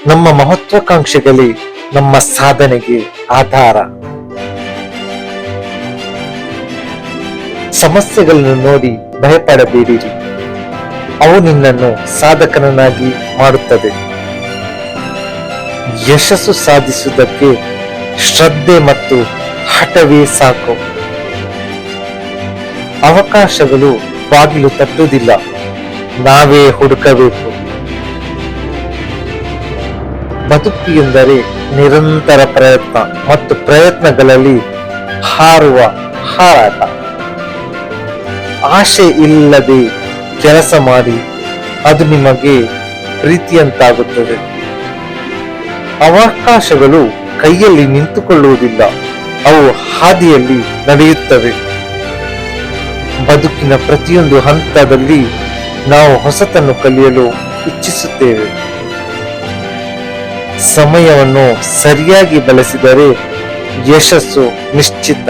ನಮ್ಮ ಮಹತ್ವಾಕಾಂಕ್ಷೆಗಳೇ ನಮ್ಮ ಸಾಧನೆಗೆ ಆಧಾರ. ಸಮಸ್ಯೆಗಳನ್ನು ನೋಡಿ ಭಯಪಡಬೇಡಿರಿ, ಅವು ನಿನ್ನನ್ನು ಸಾಧಕನನ್ನಾಗಿ ಮಾಡುತ್ತದೆ. ಯಶಸ್ಸು ಸಾಧಿಸುವುದಕ್ಕೆ ಶ್ರದ್ಧೆ ಮತ್ತು ಹಠವೇ ಸಾಕು. ಅವಕಾಶಗಳು ಬಾಗಿಲು ತಟ್ಟುವುದಿಲ್ಲ, ನಾವೇ ಹುಡುಕಬೇಕು. ಬದುಕು ಎಂದರೆ ನಿರಂತರ ಪ್ರಯತ್ನ ಮತ್ತು ಪ್ರಯತ್ನಗಳಲ್ಲಿ ಹಾರುವ ಹಾರಾಟ. ಆಶೆ ಇಲ್ಲದೆ ಕೆಲಸ ಮಾಡಿ, ಅದು ನಿಮಗೆ ಪ್ರೀತಿಯಂತಾಗುತ್ತದೆ. ಅವಕಾಶಗಳು ಕೈಯಲ್ಲಿ ನಿಂತುಕೊಳ್ಳುವುದಿಲ್ಲ, ಅವು ಹಾದಿಯಲ್ಲಿ ನಡೆಯುತ್ತವೆ. ಬದುಕಿನ ಪ್ರತಿಯೊಂದು ಹಂತದಲ್ಲಿ ನಾವು ಹೊಸತನ್ನು ಕಲಿಯಲು ಇಚ್ಛಿಸುತ್ತೇವೆ. ಸಮಯವನ್ನು ಸರಿಯಾಗಿ ಬಳಸಿದರೆ ಯಶಸ್ಸು ನಿಶ್ಚಿತ.